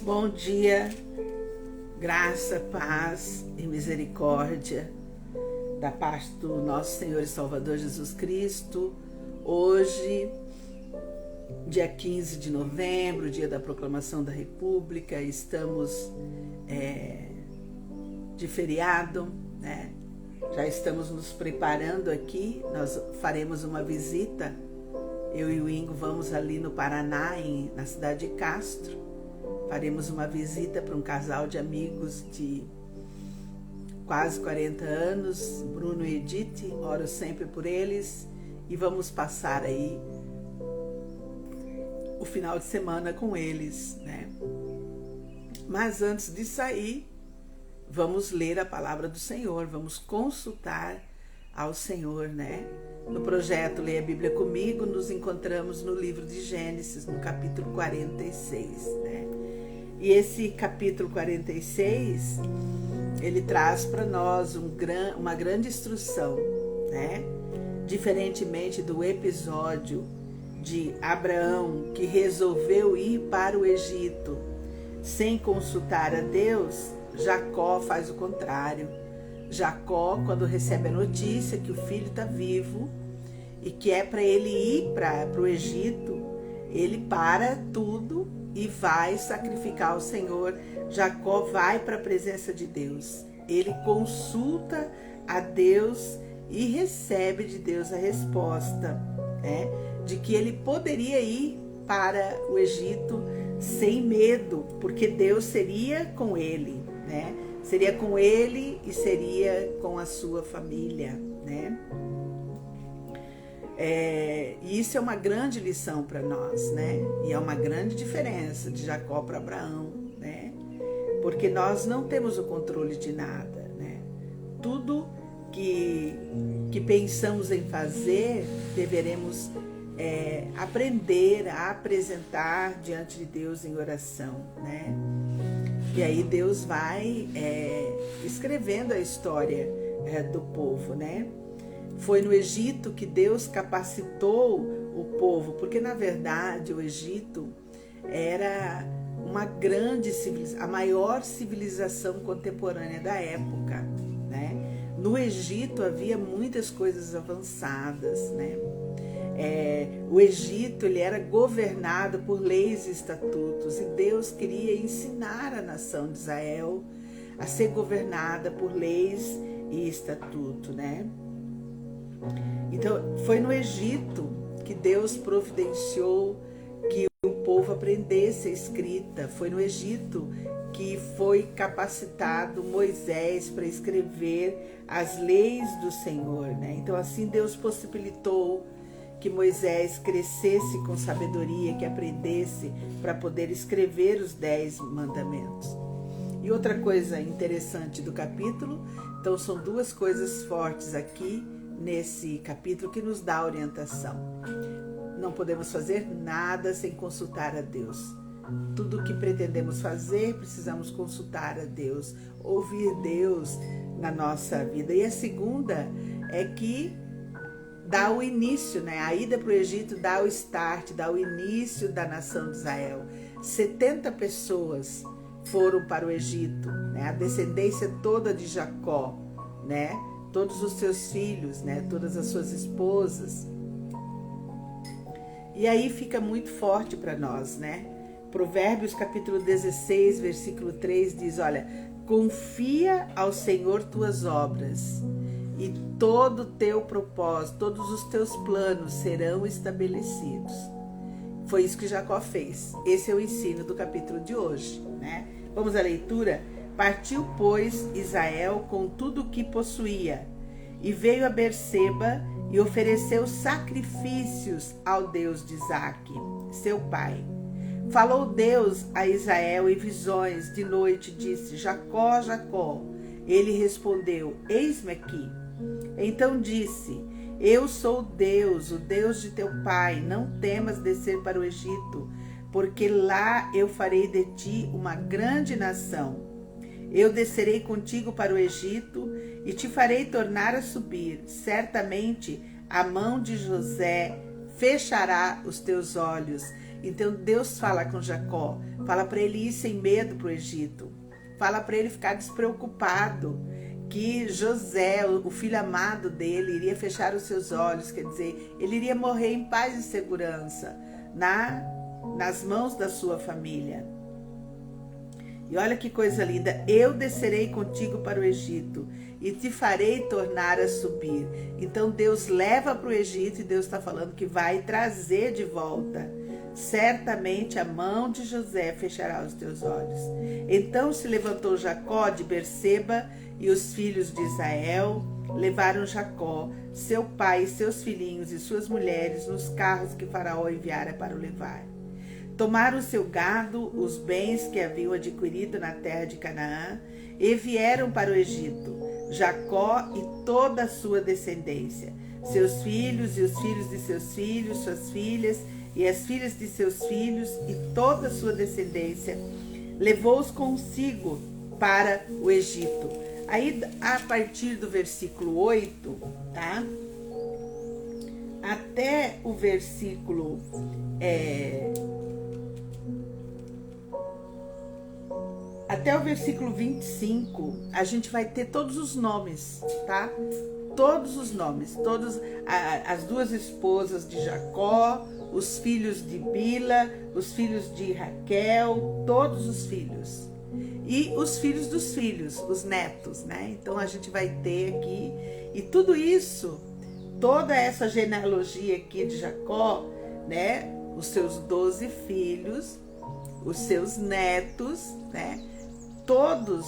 Bom dia, graça, paz e misericórdia da parte do nosso Senhor e Salvador Jesus Cristo. Hoje, dia 15 de novembro, dia da proclamação da República, estamos de feriado, né? Já estamos nos preparando aqui, nós faremos uma visita, eu e o Ingo vamos ali no Paraná, na cidade de Castro. Faremos uma visita para um casal de amigos de quase 40 anos, Bruno e Edith, oro sempre por eles, e vamos passar aí o final de semana com eles, né? Mas antes de sair, vamos ler a palavra do Senhor, vamos consultar ao Senhor, né? No projeto Leia a Bíblia Comigo, nos encontramos no livro de Gênesis, no capítulo 46, né? E esse capítulo 46, ele traz para nós uma grande instrução, né? Diferentemente do episódio de Abraão, que resolveu ir para o Egito sem consultar a Deus, Jacó faz o contrário. Jacó, quando recebe a notícia que o filho está vivo e que é para ele ir para o Egito, ele para tudo e vai sacrificar ao Senhor. Jacó vai para a presença de Deus. Ele consulta a Deus e recebe de Deus a resposta, né, de que ele poderia ir para o Egito sem medo, porque Deus seria com ele, né? Seria com ele e seria com a sua família, né? E isso é uma grande lição para nós, né? E é uma grande diferença de Jacó para Abraão, né? Porque nós não temos o controle de nada, né? Tudo que pensamos em fazer, deveremos aprender a apresentar diante de Deus em oração, né? E aí Deus vai escrevendo a história do povo, né? Foi no Egito que Deus capacitou o povo, porque na verdade o Egito era uma grande civilização, a maior civilização contemporânea da época, né? No Egito havia muitas coisas avançadas, né? O Egito ele era governado por leis e estatutos, e Deus queria ensinar a nação de Israel a ser governada por leis e estatuto, né? Então foi no Egito que Deus providenciou que o povo aprendesse a escrita. Foi no Egito que foi capacitado Moisés para escrever as leis do Senhor, né? Então assim Deus possibilitou que Moisés crescesse com sabedoria, que aprendesse para poder escrever os 10 mandamentos. E outra coisa interessante do capítulo, então são duas coisas fortes aqui nesse capítulo que nos dá orientação. Não podemos fazer nada sem consultar a Deus. Tudo o que pretendemos fazer, precisamos consultar a Deus, ouvir Deus na nossa vida. E a segunda é que dá o início, né? A ida para o Egito dá o start, dá o início da nação de Israel. 70 pessoas foram para o Egito, né? A descendência toda de Jacó, né? Todos os seus filhos, né? Todas as suas esposas. E aí fica muito forte para nós, né? Provérbios capítulo 16, versículo 3 diz, olha, confia ao Senhor tuas obras, e todo o teu propósito, todos os teus planos serão estabelecidos. Foi isso que Jacó fez. Esse é o ensino do capítulo de hoje, né? Vamos à leitura? Partiu, pois, Israel com tudo o que possuía, e veio a Berseba e ofereceu sacrifícios ao Deus de Isaque, seu pai. Falou Deus a Israel em visões de noite, disse, Jacó, Jacó. Ele respondeu, eis-me aqui. Então disse, eu sou Deus, o Deus de teu pai, não temas descer para o Egito, porque lá eu farei de ti uma grande nação. Eu descerei contigo para o Egito e te farei tornar a subir. Certamente a mão de José fechará os teus olhos Então Deus fala com Jacó, fala para ele ir sem medo para o Egito, fala para ele ficar despreocupado, que José, o filho amado dele, iria fechar os seus olhos, quer dizer, ele iria morrer em paz e segurança, nas mãos da sua família. E olha que coisa linda, eu descerei contigo para o Egito e te farei tornar a subir. Então Deus leva para o Egito e Deus está falando que vai trazer de volta. Certamente a mão de José fechará os teus olhos. Então se levantou Jacó de Berseba e os filhos de Israel levaram Jacó, seu pai, seus filhinhos e suas mulheres nos carros que Faraó enviara para o levar. Tomaram o seu gado, os bens que haviam adquirido na terra de Canaã, e vieram para o Egito, Jacó e toda a sua descendência, seus filhos e os filhos de seus filhos, suas filhas e as filhas de seus filhos e toda a sua descendência, levou-os consigo para o Egito. Aí, a partir do versículo 8, tá? Até o versículo... Até o versículo 25, a gente vai ter todos os nomes, tá? Todos os nomes, as duas esposas de Jacó, os filhos de Bila, os filhos de Raquel, todos os filhos. E os filhos dos filhos, os netos, né? Então a gente vai ter aqui, e tudo isso, toda essa genealogia aqui de Jacó, né? Os seus 12 filhos, os seus netos, né? Todos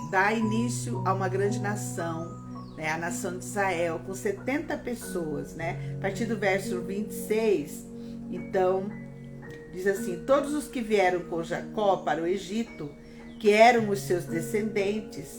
dá início a uma grande nação, né? A nação de Israel, com 70 pessoas, né? A partir do verso 26, então, diz assim: todos os que vieram com Jacó para o Egito, que eram os seus descendentes,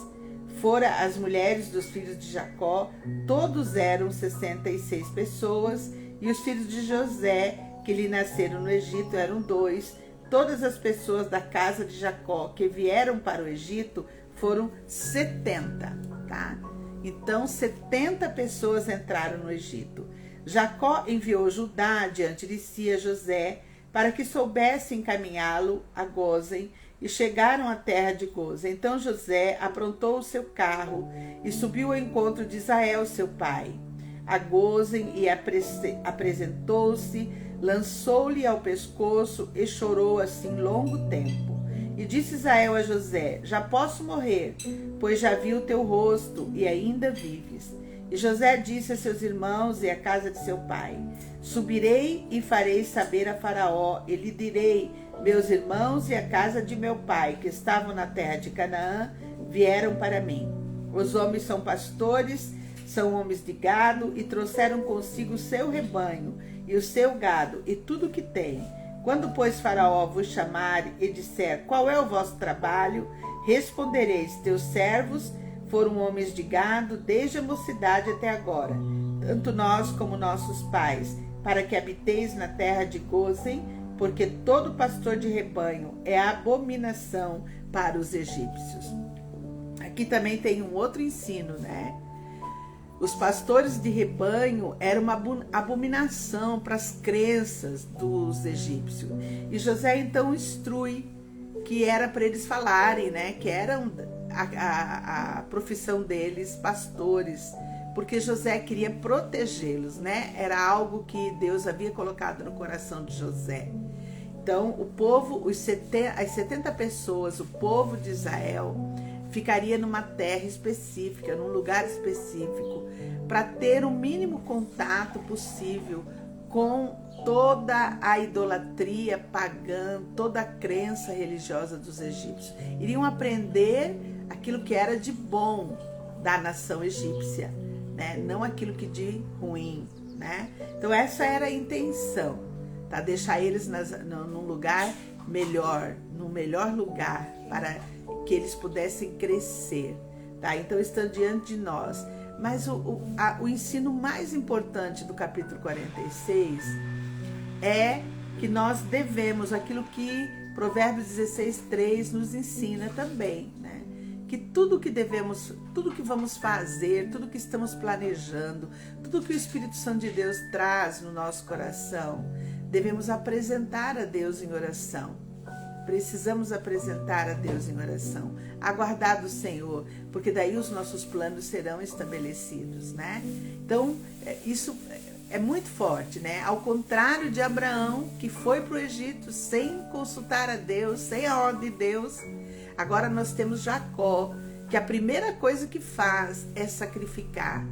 fora as mulheres dos filhos de Jacó, todos eram 66 pessoas, e os filhos de José, que lhe nasceram no Egito, eram 2. Todas as pessoas da casa de Jacó que vieram para o Egito foram 70, tá? Então, 70 pessoas entraram no Egito. Jacó enviou Judá diante de si a José para que soubesse encaminhá-lo a Gósen, e chegaram à terra de Gósen. Então José aprontou o seu carro e subiu ao encontro de Israel, seu pai, a Gósen, e apresentou-se, lançou-lhe ao pescoço e chorou assim longo tempo. E disse Israel a José: já posso morrer, pois já vi o teu rosto e ainda vives. E José disse a seus irmãos e à casa de seu pai: subirei e farei saber a Faraó, e lhe direi: meus irmãos e a casa de meu pai, que estavam na terra de Canaã, vieram para mim. Os homens são pastores, são homens de gado, e trouxeram consigo o seu rebanho e o seu gado e tudo o que tem. Quando, pois, Faraó vos chamar e disser: qual é o vosso trabalho? Respondereis: teus servos foram homens de gado desde a mocidade até agora, tanto nós como nossos pais, para que habiteis na terra de Gósen, porque todo pastor de rebanho é abominação para os egípcios. Aqui também tem um outro ensino, né? Os pastores de rebanho eram uma abominação para as crenças dos egípcios. E José então instrui que era para eles falarem, né? Que era a profissão deles, pastores, porque José queria protegê-los, né? Era algo que Deus havia colocado no coração de José. Então, o povo, as 70 pessoas, o povo de Israel, ficaria numa terra específica, num lugar específico, para ter o mínimo contato possível com toda a idolatria pagã, toda a crença religiosa dos egípcios. Iriam aprender aquilo que era de bom da nação egípcia, né? Não aquilo que de ruim, né? Então essa era a intenção, tá? Deixar eles num lugar melhor, no melhor lugar, para que eles pudessem crescer, tá? Então estão diante de nós. Mas o ensino mais importante do capítulo 46 é que nós devemos aquilo que Provérbios 16:3 nos ensina também, né? Que tudo que vamos fazer, tudo que estamos planejando, tudo que o Espírito Santo de Deus traz no nosso coração, devemos apresentar a Deus em oração. Precisamos apresentar a Deus em oração, aguardar do Senhor, porque daí os nossos planos serão estabelecidos, né? Então, isso é muito forte, né? Ao contrário de Abraão, que foi para o Egito sem consultar a Deus, sem a ordem de Deus, agora nós temos Jacó, que a primeira coisa que faz é sacrificar,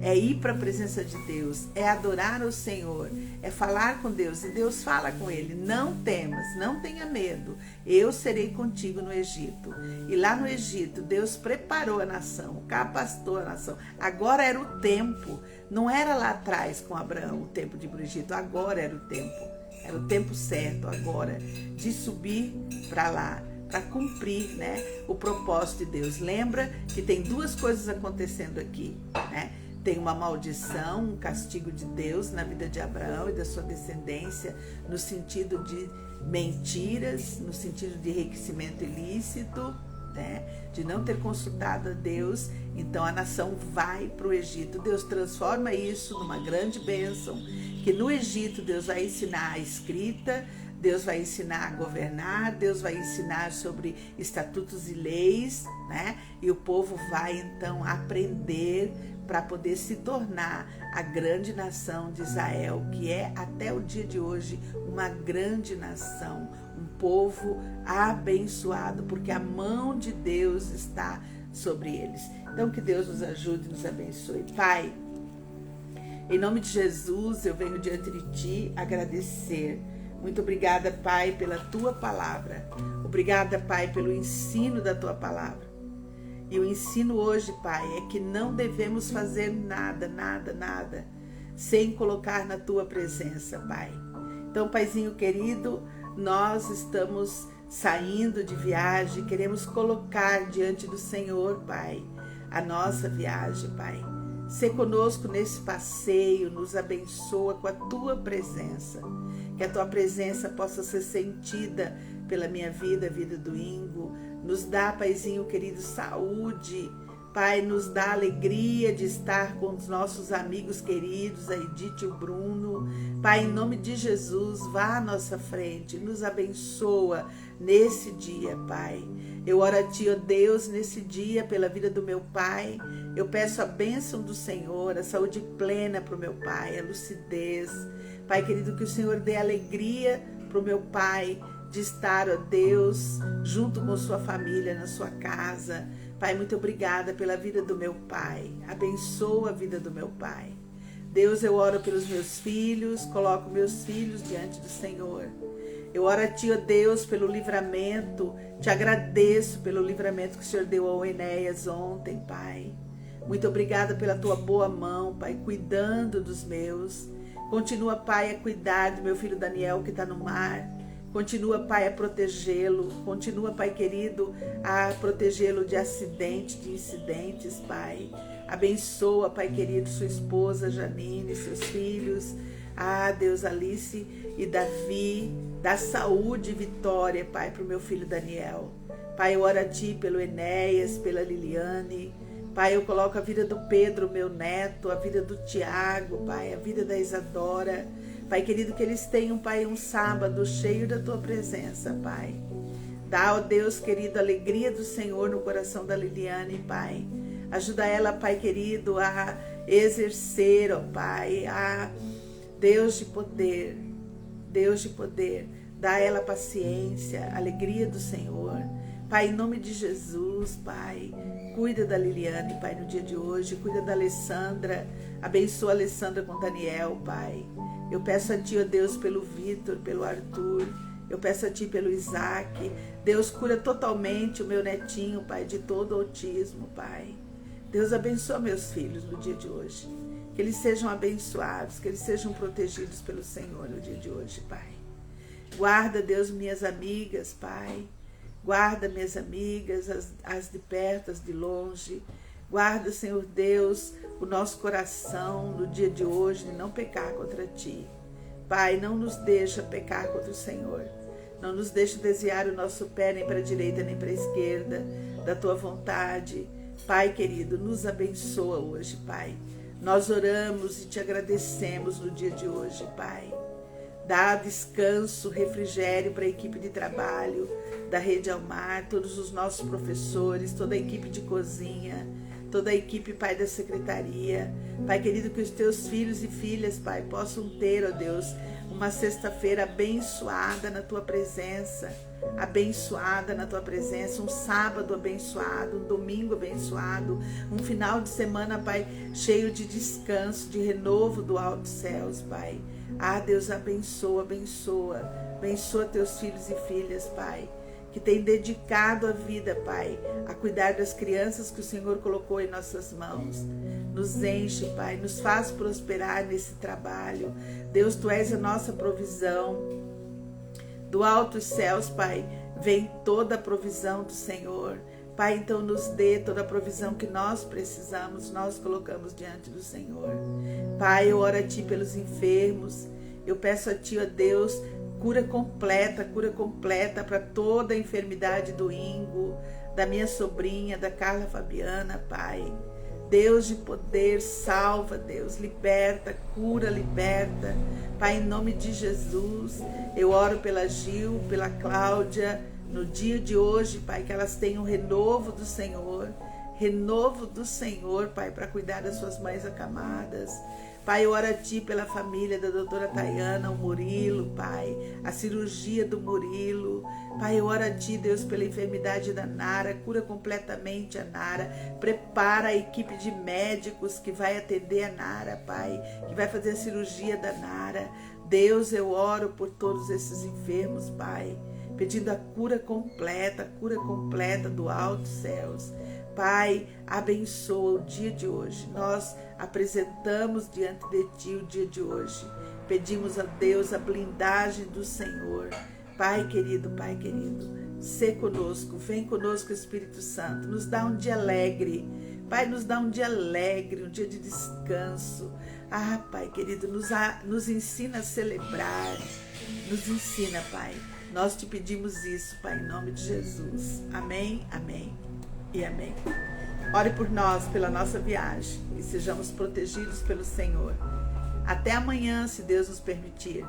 é ir para a presença de Deus, é adorar o Senhor, é falar com Deus, e Deus fala com ele: não temas, não tenha medo, eu serei contigo no Egito. E lá no Egito, Deus preparou a nação, capacitou a nação. Agora era o tempo, não era lá atrás com Abraão o tempo de ir para o Egito, agora era o tempo certo agora de subir para lá, para cumprir, né, o propósito de Deus. Lembra que tem duas coisas acontecendo aqui, né? Tem uma maldição, um castigo de Deus na vida de Abraão e da sua descendência, no sentido de mentiras, no sentido de enriquecimento ilícito, né? De não ter consultado a Deus. Então a nação vai para o Egito. Deus transforma isso numa grande bênção, que no Egito Deus vai ensinar a escrita, Deus vai ensinar a governar, Deus vai ensinar sobre estatutos e leis, né? E o povo vai então aprender para poder se tornar a grande nação de Israel, que é até o dia de hoje uma grande nação, um povo abençoado, porque a mão de Deus está sobre eles. Então que Deus nos ajude e nos abençoe. Pai, em nome de Jesus, eu venho diante de Ti agradecer. Muito obrigada, Pai, pela Tua palavra. Obrigada, Pai, pelo ensino da Tua palavra. E o ensino hoje, Pai, é que não devemos fazer nada sem colocar na Tua presença, Pai. Então, Paizinho querido, nós estamos saindo de viagem, queremos colocar diante do Senhor, Pai, a nossa viagem, Pai. Sê conosco nesse passeio, nos abençoa com a Tua presença. Que a Tua presença possa ser sentida pela minha vida, a vida do Ingo. Nos dá, Paizinho querido, saúde. Pai, nos dá alegria de estar com os nossos amigos queridos, a Edith e o Bruno. Pai, em nome de Jesus, vá à nossa frente, nos abençoa nesse dia, Pai. Eu oro a Ti, ó Deus, nesse dia, pela vida do meu pai. Eu peço a bênção do Senhor, a saúde plena para o meu pai, a lucidez. Pai querido, que o Senhor dê alegria para o meu pai de estar, ó Deus, junto com sua família, na sua casa. Pai, muito obrigada pela vida do meu pai. Abençoa a vida do meu pai. Deus, eu oro pelos meus filhos, coloco meus filhos diante do Senhor. Eu oro a Ti, ó Deus, pelo livramento. Te agradeço pelo livramento que o Senhor deu ao Enéas ontem, Pai. Muito obrigada pela Tua boa mão, Pai, cuidando dos meus. Continua, Pai, a cuidar do meu filho Daniel, que está no mar. Continua, Pai, a protegê-lo. Continua, Pai querido, a protegê-lo de acidentes, de incidentes, Pai. Abençoa, Pai querido, sua esposa Janine, seus filhos. Deus, Alice e Davi. Dá saúde e vitória, Pai, para o meu filho Daniel. Pai, eu oro a Ti pelo Enéas, pela Liliane. Pai, eu coloco a vida do Pedro, meu neto, a vida do Tiago, Pai, a vida da Isadora. Pai querido, que eles tenham, Pai, um sábado cheio da Tua presença, Pai. Dá, ó Deus querido, a alegria do Senhor no coração da Liliane, Pai. Ajuda ela, Pai querido, a exercer, ó Pai, a Deus de poder. Deus de poder. Dá a ela paciência, a alegria do Senhor. Pai, em nome de Jesus, Pai, cuida da Liliane, Pai, no dia de hoje. Cuida da Alessandra. Abençoa a Alessandra com Daniel, Pai. Eu peço a Ti, ó Deus, pelo Vitor, pelo Arthur. Eu peço a Ti pelo Isaac. Deus, cura totalmente o meu netinho, Pai, de todo o autismo, Pai. Deus, abençoa meus filhos no dia de hoje. Que eles sejam abençoados, que eles sejam protegidos pelo Senhor no dia de hoje, Pai. Guarda, Deus, minhas amigas, Pai. Guarda minhas amigas, as de perto, as de longe. Guarda, Senhor Deus, o nosso coração no dia de hoje de não pecar contra Ti. Pai, não nos deixa pecar contra o Senhor. Não nos deixa desviar o nosso pé nem para a direita nem para a esquerda da Tua vontade. Pai querido, nos abençoa hoje, Pai. Nós oramos e Te agradecemos no dia de hoje, Pai. Dá descanso, refrigério para a equipe de trabalho da Rede Almar, todos os nossos professores, toda a equipe de cozinha, toda a equipe, Pai, da secretaria. Pai querido, que os teus filhos e filhas, Pai, possam ter, ó Deus, uma sexta-feira abençoada na tua presença, um sábado abençoado, um domingo abençoado, um final de semana, Pai, cheio de descanso, de renovo do alto céus, Pai. Deus, abençoa teus filhos e filhas, Pai, que tem dedicado a vida, Pai, a cuidar das crianças que o Senhor colocou em nossas mãos. Nos enche, Pai, nos faz prosperar nesse trabalho. Deus, Tu és a nossa provisão. Do alto dos céus, Pai, vem toda a provisão do Senhor. Pai, então nos dê toda a provisão que nós precisamos, nós colocamos diante do Senhor. Pai, eu oro a Ti pelos enfermos. Eu peço a Ti, ó Deus, cura completa para toda a enfermidade do Ingo, da minha sobrinha, da Carla Fabiana, Pai. Deus de poder, salva, Deus, liberta, cura, liberta. Pai, em nome de Jesus, eu oro pela Gil, pela Cláudia, no dia de hoje, Pai, que elas tenham renovo do Senhor, Pai, para cuidar das suas mães acamadas. Pai, eu oro a Ti pela família da doutora Tayana, o Murilo, Pai, a cirurgia do Murilo. Pai, eu oro a Ti, Deus, pela enfermidade da Nara, cura completamente a Nara, prepara a equipe de médicos que vai atender a Nara, Pai, que vai fazer a cirurgia da Nara. Deus, eu oro por todos esses enfermos, Pai, pedindo a cura completa do alto céus. Pai, abençoa o dia de hoje. Nós apresentamos diante de Ti o dia de hoje. Pedimos a Deus a blindagem do Senhor. Pai querido, sê conosco, vem conosco, Espírito Santo. Nos dá um dia alegre. Pai, nos dá um dia alegre, um dia de descanso. Pai querido, nos ensina a celebrar. Nos ensina, Pai. Nós Te pedimos isso, Pai, em nome de Jesus. Amém, amém e amém. Ore por nós, pela nossa viagem, e sejamos protegidos pelo Senhor. Até amanhã, se Deus nos permitir.